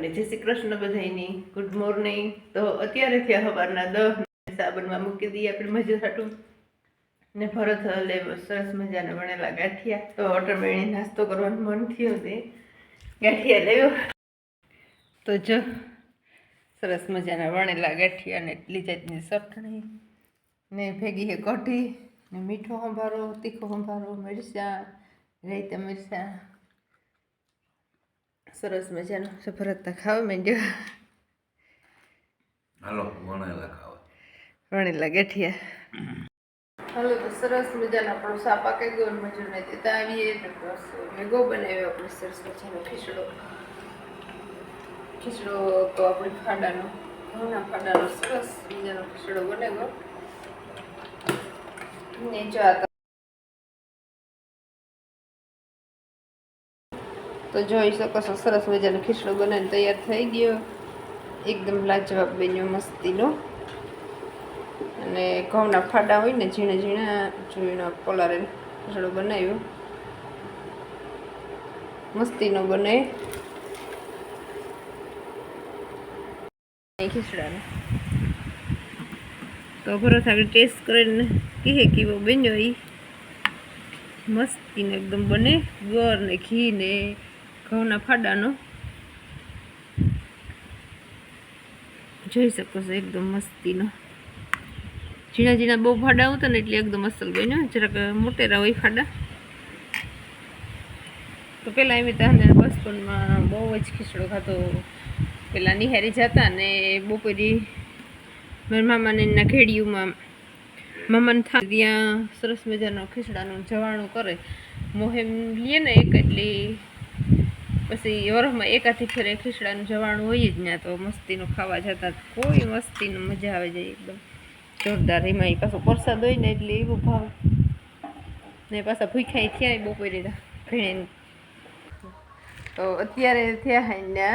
ને જય Shri Krishna બધાયની good morning. તો અત્યારે થયા સવારના 10 સાબનમાં મૂકી દઈએ આપણે મજા હાટું ને ભરત લે સરસ મજાના વણેલા ગાંઠિયા। તો ઓટોમેટિક નાસ્તો કરવાનું મન થયું તે ગાંઠિયા લેવો। તો જો સરસ મજાના વણેલા ગાંઠિયા ને એટલી જાતની ચટણી ને ભેગી હે કઢી ને મીઠો સંભારો, તીખો સંભારો, મરચાં, રાયતા મરચાં, સરસ મજાનો ભરતતા ખાવા માંડ્યો। હાલો વણેલા ખાવા, વણેલા ગાંઠિયા। હાલો તો સરસ મજાનો આપણો સા પાકી ગયો ને મજૂરને દેતા આવીએ તો બસ મેગો બનાવ્યો આપણે સરસ મજાનો ખીચડો। ખીચડો તો આપણે ફાડાનો ઘઉંના ફાડાનો સરસ મજાનો ખીચડો બનાવ્યો ને જો તો જોઈ શકો છો સરસ મજાનો ખીચડો બનાવીને તૈયાર થઈ ગયો, એકદમ લાજવાબ બન્યો મસ્તીનો। અને ઘઉંના ફાડા હોય ને ઝીણા ઝીણા જોઈને પલારે ખીચડો બનાવ્યો, મસ્તીનો બને ખીચડાનો। તો ભરત આગળ ટેસ્ટ કરીને કહે કેવો બન્યો, એ મસ્તીનો એકદમ બને, ગોળ ને ઘી ને ઘઉંના ફાડાનો જોઈ શકો છો એકદમ મસ્તીનો। ઝીણા ઝીણા બહુ ફાડા આવતા ને એટલે એકદમ અસલ બન્યો, જરાક મોટેરા હોય ફાડા। તો પહેલાં એમ તને બચપનમાં બહુ જ ખીચડો ખાતો, પહેલાં નિહારી જતા ને બપોરી મારા મામાને એના ખેડિયુંમાં મામાને ત્યાં સરસ મજાનો ખીચડાનું જવાણું કરે, મોહેમ લઈએ ને એક એટલી પછી વરસમાં એકાથી ફેરે ખીચડાનું જવાણું હોય જ ત્યાં, તો મસ્તીનું ખાવા જતા કોઈ મસ્તીનું મજા આવે જાય એકદમ જોરદાર। એમાં એ પાછો પ્રસાદ હોય ને એટલે એવું ભાવે ને પાછા ભૂખ્યા થયા બપોરે ભીણે। તો અત્યારે થયા હે ને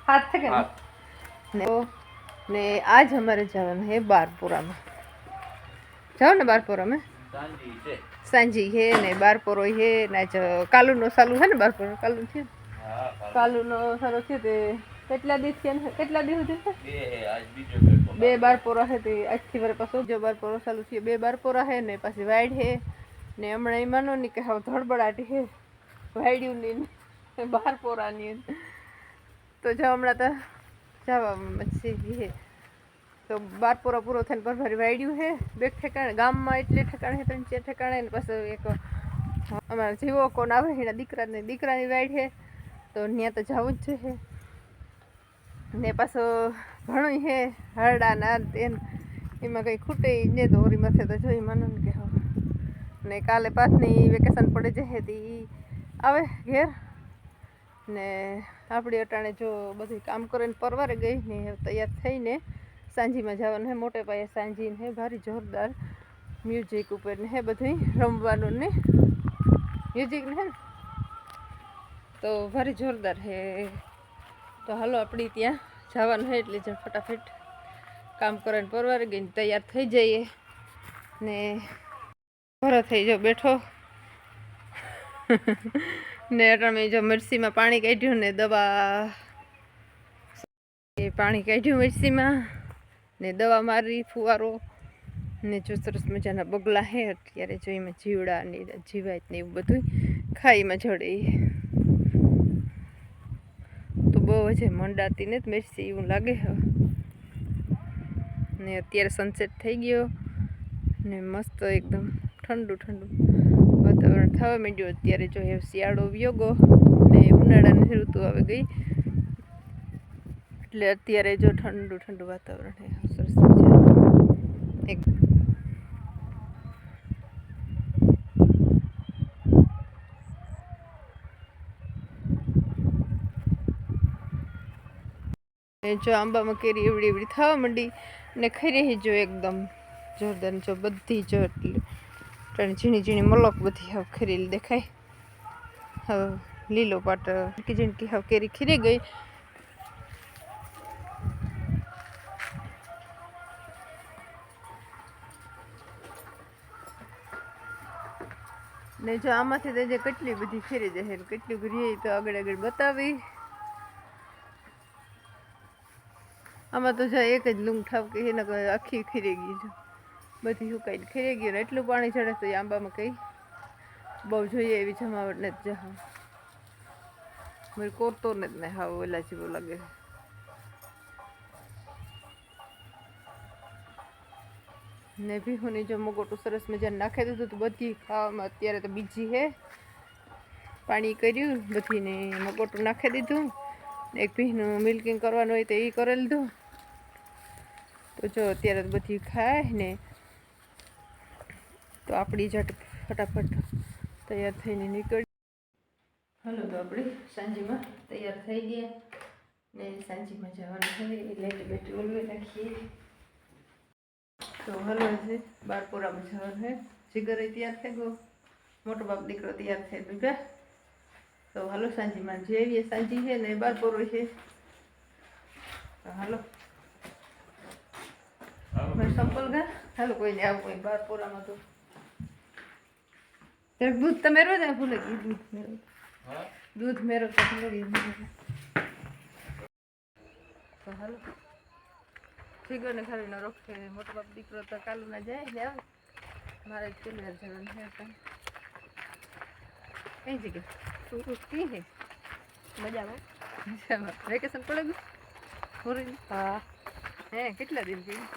7 થયા ને આજ અમારે જવાનું હે બારપુરામાં, જાઓ ને બારપુરામાં સાંજી હે ને બારપુરો હે ને કાલુનો ચાલુ છે ને બારપુરો કાલુ થયું, કાલુનો સારો થયો તે કેટલા દિવસ થયા, કેટલા દિવસ થયા 2 બારપોરા હે તે આજથી વરે પાછો જો બારપોરો ચાલુ થયો, 2 બારપોરા હે ને પાછી વાઈડ હે ને હમણાં એ માનો ને કે હવે ધડબડાટી હે વાઈડ્યું ની બારપોરાની। તો જો હમણાં તો જવા પછી હે તો બારપોરા પૂરો થઈને પરભારી વાઈડ્યું હે 2 ઠેકાણે ગામમાં, એટલે ઠેકાણે 3-4 ઠેકાણે ને પાછું એક અમારા જીવો કોણ આવે એના દીકરાની વાઈડ હે તો ત્યાં તો જવું જ છે ને પાછો ઘણું હે હરડા ના તેન એમાં કંઈ ખૂટે ને તો ઓરી માથે તો જોઈ માનો ને કે હવે ને કાલે પાછની વેકેશન પડે જશે તે આવે ઘેર ને આપણી અટાણે જો બધું કામ કરીને પરવારે ગઈ ને તૈયાર થઈને સાંજીમાં જવાનું હે, મોટે પાયે સાંજી હે ભારી જોરદાર મ્યુઝિક ઉપર ને હે બધું રમવાનું ને મ્યુઝિક ને હે તો ભારી જોરદાર હે। તો હાલો આપણી ત્યાં જવાનું હોય એટલે જ ફટાફટ કામ કરીને પરવારે ગઈને તૈયાર થઈ જઈએ ને ભરો થઈ જાઓ બેઠો ને અટાણે જો મિરસીમાં પાણી કાઢ્યું ને દવા પાણી કાઢ્યું મિરસીમાં ને દવા મારી ફુવારો ને જો સરસ મજાના બગલા હે અત્યારે જો એમાં જીવડા ને જીવાત ને એવું બધું ખાઈમાં જડે તો બહુ જ મંડાતી ને મિરસી એવું લાગે હવે ને અત્યારે સનસેટ થઈ ગયો ને મસ્ત એકદમ ઠંડુ ઠંડુ વાતાવરણ થવા માંડ્યું। અત્યારે જો શિયાળો વ્યોગો ને ઉનાળાની ઋતુ આવી ગઈ એટલે અત્યારે જો ઠંડુ ઠંડુ વાતાવરણ છે સરસ મજાનું એક જો આંબામાં કેરી એવડી એવડી થવા માંડી ને ખરી જો એકદમ જોરદાર જો બધી જો એટલી ઝીણી ઝીણી મલક બધી હવે ખરીલ દેખાય, હવે લીલો પાટ ઝીણકી હવે કેરી ખીરી ગઈ ને જો આમાંથી તો જે કેટલી બધી ખીરી જશે કેટલી બધી તો આગળ આગળ બતાવી આમાં તો જાય એક જ લૂંગ ઠાવકી એને આખી ખીરી ગઈ છે બધી સુકાઈને ખીરી ગયું ને એટલું પાણી ચડે તો એ આંબામાં કંઈ બહુ જોઈએ એવી જમાવટ ને જ જા મારી કોરતો ને જ ને હાવ ઓલા જેવો લાગે ને ભીહોની જો મગોટું સરસ મજાને નાખી દીધું તો બધી ખાવામાં અત્યારે તો બીજી હે પાણી કર્યું બધીને મગોટું નાખી દીધું એક ભીનું મિલ્કિંગ કરવાનું હોય તો એ કરી લીધું તો જો અત્યારે તો બધી ખાય ને તો આપણી જટ ફટાફટ તૈયાર થઈને નીકળી હાલો તો આપણે સાંજીમાં તૈયાર થઈ ગયા ને સાંજીમાં જવાનું છે લાઈટ બેટ ઓલવે નાખીએ તો હાલો છે બારપુરામાં જવાનું છે જીગર તૈયાર થઈ ગયો મોટો બાપ દીકરો તૈયાર થઈ ગયો તો હાલો સાંજીમાં જેવી સાંજી છે ને બારપુરો છે તો હાલો સંપલ ગા હાલો કોઈને આવું કોઈ બારપુરામાં તો દૂધ તમે રોજ ભૂલે ગયું દૂધ મેરો તો ભૂલે ગયું તો હાલો જીગરને ખાલી ન રોકે મોટો બાપ દીકરો તો કાલુ ના જાય ને આવે મારે ચૂલર જવાનું છે કઈ જગ્યા તું કઈ છે મજામાં વેકેશન પડે ગયું પૂરી હા હે કેટલા દિન ગયું